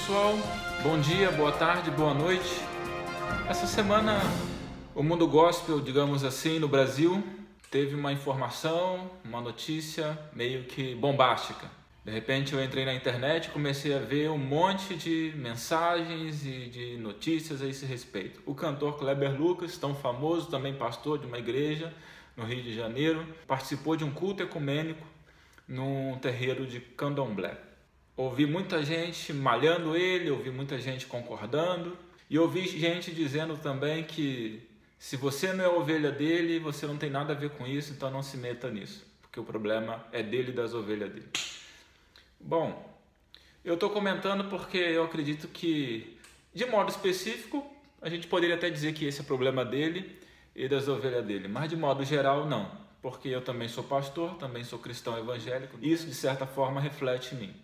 pessoal, bom dia, boa tarde, boa noite. Essa semana o mundo gospel, digamos assim, no Brasil teve uma informação, uma notícia meio que bombástica. De repente eu entrei na internet e comecei a ver um monte de mensagens e de notícias a esse respeito. O cantor Kleber Lucas, tão famoso, também pastor de uma igreja no Rio de Janeiro, participou de um culto ecumênico num terreiro de Candomblé. Ouvi muita gente malhando ele, ouvi muita gente concordando e ouvi gente dizendo também que se você não é ovelha dele, você não tem nada a ver com isso, então não se meta nisso, porque o problema é dele e das ovelhas dele. Bom, eu estou comentando porque eu acredito que, de modo específico, a gente poderia até dizer que esse é o problema dele e das ovelhas dele, mas de modo geral não, porque eu também sou pastor, também sou cristão evangélico, e isso de certa forma reflete em mim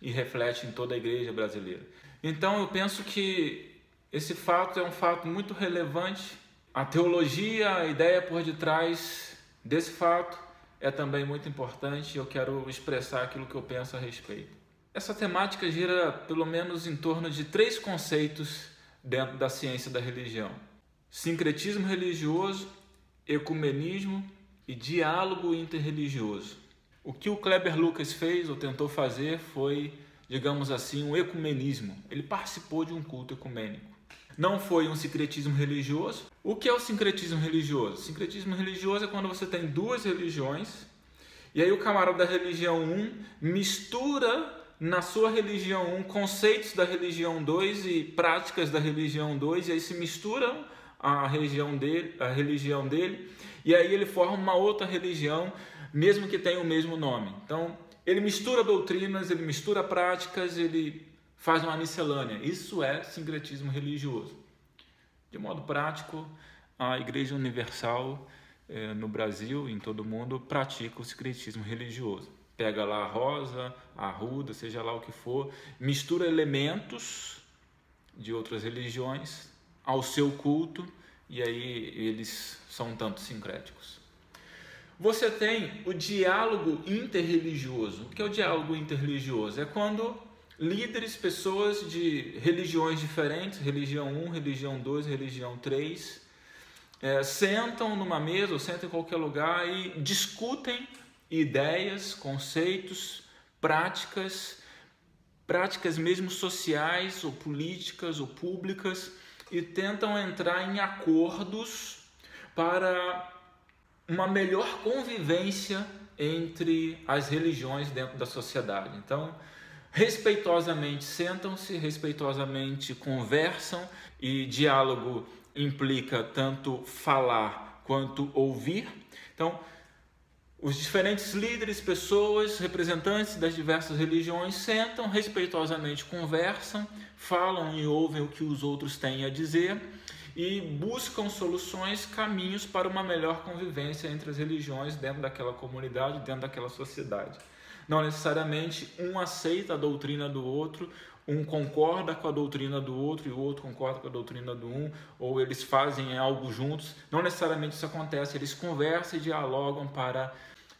e reflete em toda a igreja brasileira. Então eu penso que esse fato é um fato muito relevante. A teologia, a ideia por detrás desse fato é também muito importante e eu quero expressar aquilo que eu penso a respeito. Essa temática gira pelo menos em torno de 3 conceitos dentro da ciência da religião: sincretismo religioso, ecumenismo e diálogo interreligioso. O que o Kleber Lucas fez ou tentou fazer foi, digamos assim, um ecumenismo. Ele participou de um culto ecumênico. Não foi um sincretismo religioso. O que é o sincretismo religioso? O sincretismo religioso é quando você tem 2 religiões e aí o camarada da religião 1 mistura na sua religião 1 conceitos da religião 2 e práticas da religião 2 e aí se misturam a religião dele e aí ele forma uma outra religião, mesmo que tenha o mesmo nome. Então, ele mistura doutrinas, ele mistura práticas, ele faz uma miscelânea. Isso é sincretismo religioso. De modo prático, a Igreja Universal no Brasil, em todo o mundo, pratica o sincretismo religioso. Pega lá a rosa, a arruda, seja lá o que for, mistura elementos de outras religiões ao seu culto e aí eles são um tanto sincréticos. Você tem o diálogo interreligioso. O que é o diálogo interreligioso? É quando líderes, pessoas de religiões diferentes, religião 1, religião 2, religião 3, sentam numa mesa ou sentam em qualquer lugar e discutem ideias, conceitos, práticas mesmo sociais ou políticas ou públicas e tentam entrar em acordos para uma melhor convivência entre as religiões dentro da sociedade. Então, respeitosamente sentam-se, respeitosamente conversam, e diálogo implica tanto falar quanto ouvir. Então, os diferentes líderes, pessoas, representantes das diversas religiões sentam, respeitosamente conversam, falam e ouvem o que os outros têm a dizer e buscam soluções, caminhos para uma melhor convivência entre as religiões dentro daquela comunidade, dentro daquela sociedade. Não necessariamente um aceita a doutrina do outro, um concorda com a doutrina do outro e o outro concorda com a doutrina do um, ou eles fazem algo juntos. Não necessariamente isso acontece, eles conversam e dialogam para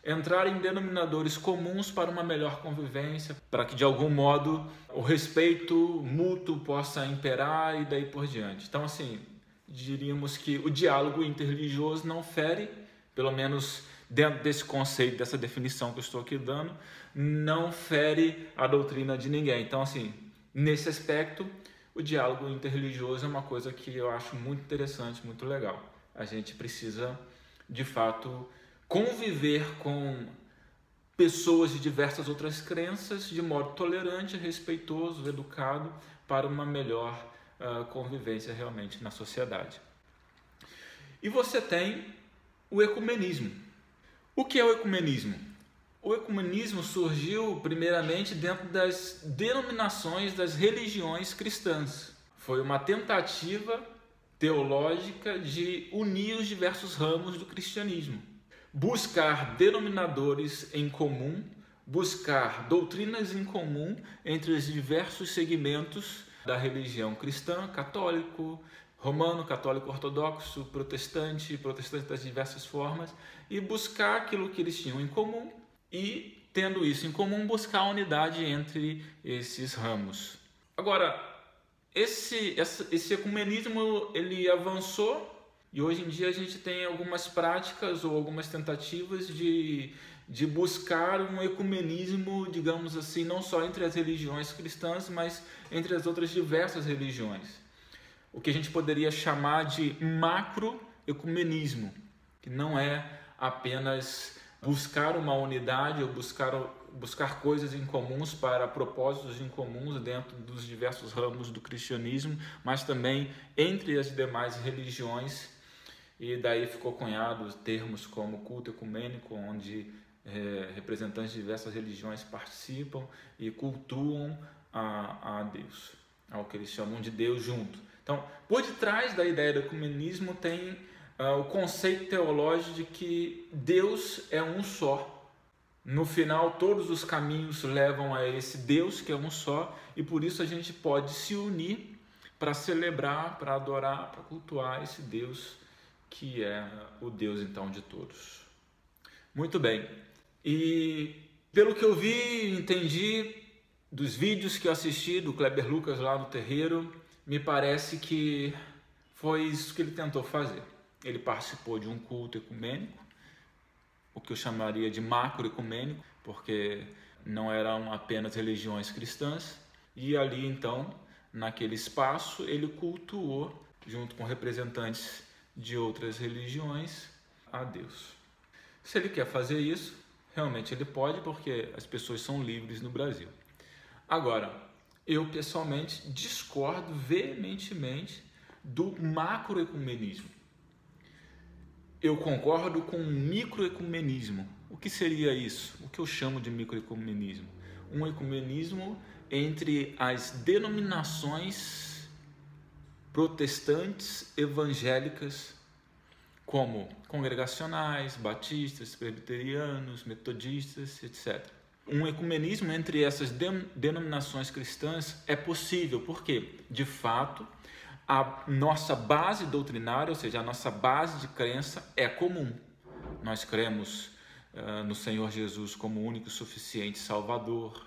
entrar em denominadores comuns para uma melhor convivência, para que de algum modo o respeito mútuo possa imperar e daí por diante. Então, assim, diríamos que o diálogo interreligioso não fere, pelo menos dentro desse conceito, dessa definição que eu estou aqui dando, não fere a doutrina de ninguém. Então, assim, nesse aspecto, o diálogo interreligioso é uma coisa que eu acho muito interessante, muito legal. A gente precisa, de fato, conviver com pessoas de diversas outras crenças de modo tolerante, respeitoso, educado, para uma melhor convivência realmente na sociedade. E você tem o ecumenismo. O que é o ecumenismo? O ecumenismo surgiu primeiramente dentro das denominações das religiões cristãs. Foi uma tentativa teológica de unir os diversos ramos do cristianismo. Buscar denominadores em comum, buscar doutrinas em comum entre os diversos segmentos da religião cristã, católico, romano, católico ortodoxo, protestante das diversas formas, e buscar aquilo que eles tinham em comum e, tendo isso em comum, buscar a unidade entre esses ramos. Agora, esse ecumenismo ele avançou e hoje em dia a gente tem algumas práticas ou algumas tentativas de buscar um ecumenismo, digamos assim, não só entre as religiões cristãs, mas entre as outras diversas religiões. O que a gente poderia chamar de macroecumenismo, que não é apenas buscar uma unidade ou buscar coisas em comuns para propósitos em comuns dentro dos diversos ramos do cristianismo, mas também entre as demais religiões. E daí ficou cunhado termos como culto ecumênico, onde representantes de diversas religiões participam e cultuam a Deus, ao que eles chamam de Deus junto. Então, por detrás da ideia do ecumenismo tem o conceito teológico de que Deus é um só. No final, todos os caminhos levam a esse Deus que é um só, e por isso a gente pode se unir para celebrar, para adorar, para cultuar esse Deus que é o Deus então de todos. Muito bem. E pelo que eu vi, entendi dos vídeos que eu assisti do Kleber Lucas lá no terreiro, me parece que foi isso que ele tentou fazer. Ele participou de um culto ecumênico, o que eu chamaria de macroecumênico, porque não eram apenas religiões cristãs, e ali então, naquele espaço, ele cultuou, junto com representantes de outras religiões, a Deus. Se ele quer fazer isso, realmente ele pode, porque as pessoas são livres no Brasil. Agora, eu pessoalmente discordo veementemente do macroecumenismo. Eu concordo com o microecumenismo. O que seria isso? O que eu chamo de microecumenismo? Um ecumenismo entre as denominações protestantes evangélicas, como congregacionais, batistas, presbiterianos, metodistas, etc. Um ecumenismo entre essas denominações cristãs é possível, porque, de fato, a nossa base doutrinária, ou seja, a nossa base de crença é comum. Nós cremos no Senhor Jesus como único e suficiente Salvador,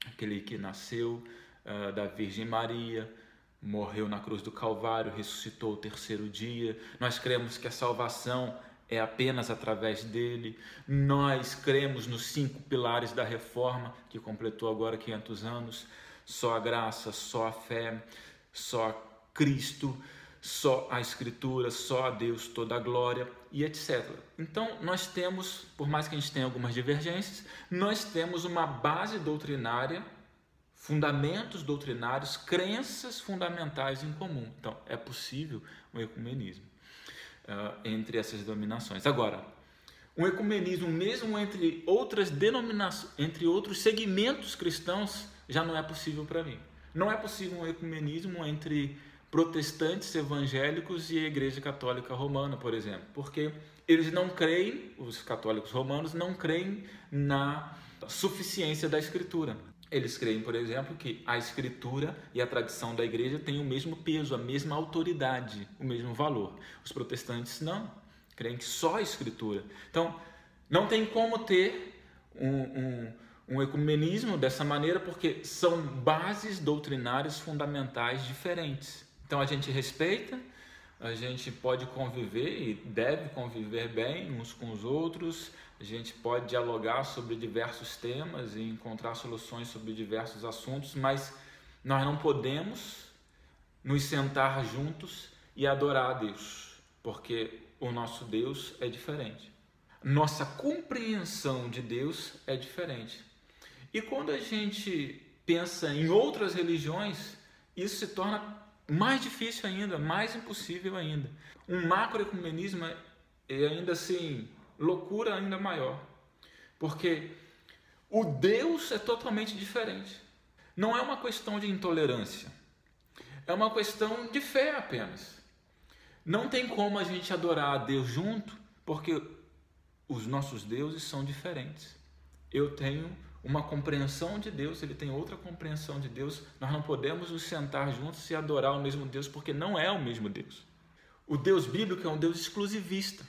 aquele que nasceu da Virgem Maria, morreu na cruz do Calvário, ressuscitou o terceiro dia. Nós cremos que a salvação é apenas através dele. Nós cremos nos 5 pilares da Reforma, que completou agora 500 anos. Só a graça, só a fé, só Cristo, só a Escritura, só a Deus toda a glória e etc. Então nós temos, por mais que a gente tenha algumas divergências, nós temos uma base doutrinária, fundamentos doutrinários, crenças fundamentais em comum. Então é possível um ecumenismo entre essas denominações. Agora, um ecumenismo mesmo entre outras denominações, entre outros segmentos cristãos, já não é possível para mim. Não é possível um ecumenismo entre protestantes evangélicos e a Igreja Católica Romana, por exemplo, porque eles não creem, os católicos romanos não creem na suficiência da Escritura. Eles creem, por exemplo, que a Escritura e a tradição da Igreja têm o mesmo peso, a mesma autoridade, o mesmo valor. Os protestantes não, creem que só a Escritura. Então, não tem como ter um ecumenismo dessa maneira, porque são bases doutrinárias fundamentais diferentes. Então a gente respeita, a gente pode conviver e deve conviver bem uns com os outros, a gente pode dialogar sobre diversos temas e encontrar soluções sobre diversos assuntos, mas nós não podemos nos sentar juntos e adorar a Deus, porque o nosso Deus é diferente. Nossa compreensão de Deus é diferente. E quando a gente pensa em outras religiões, isso se torna mais difícil ainda, mais impossível ainda. Um macroecumenismo é ainda assim, loucura ainda maior. Porque o Deus é totalmente diferente. Não é uma questão de intolerância. É uma questão de fé apenas. Não tem como a gente adorar a Deus junto, porque os nossos deuses são diferentes. Eu tenho uma compreensão de Deus, ele tem outra compreensão de Deus. Nós não podemos nos sentar juntos e adorar o mesmo Deus, porque não é o mesmo Deus. O Deus bíblico é um Deus exclusivista.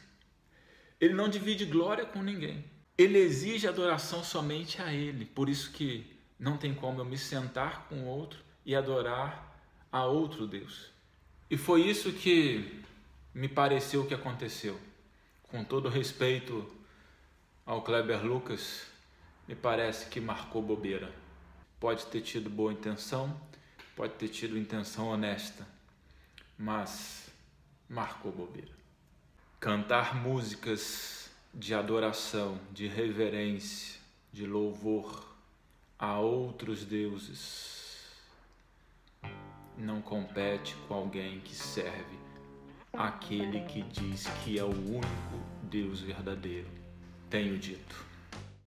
Ele não divide glória com ninguém. Ele exige adoração somente a Ele. Por isso que não tem como eu me sentar com outro e adorar a outro Deus. E foi isso que me pareceu que aconteceu. Com todo respeito ao Kleber Lucas, me parece que marcou bobeira. Pode ter tido boa intenção, pode ter tido intenção honesta, mas marcou bobeira. Cantar músicas de adoração, de reverência, de louvor a outros deuses não compete com alguém que serve aquele que diz que é o único Deus verdadeiro. Tenho dito.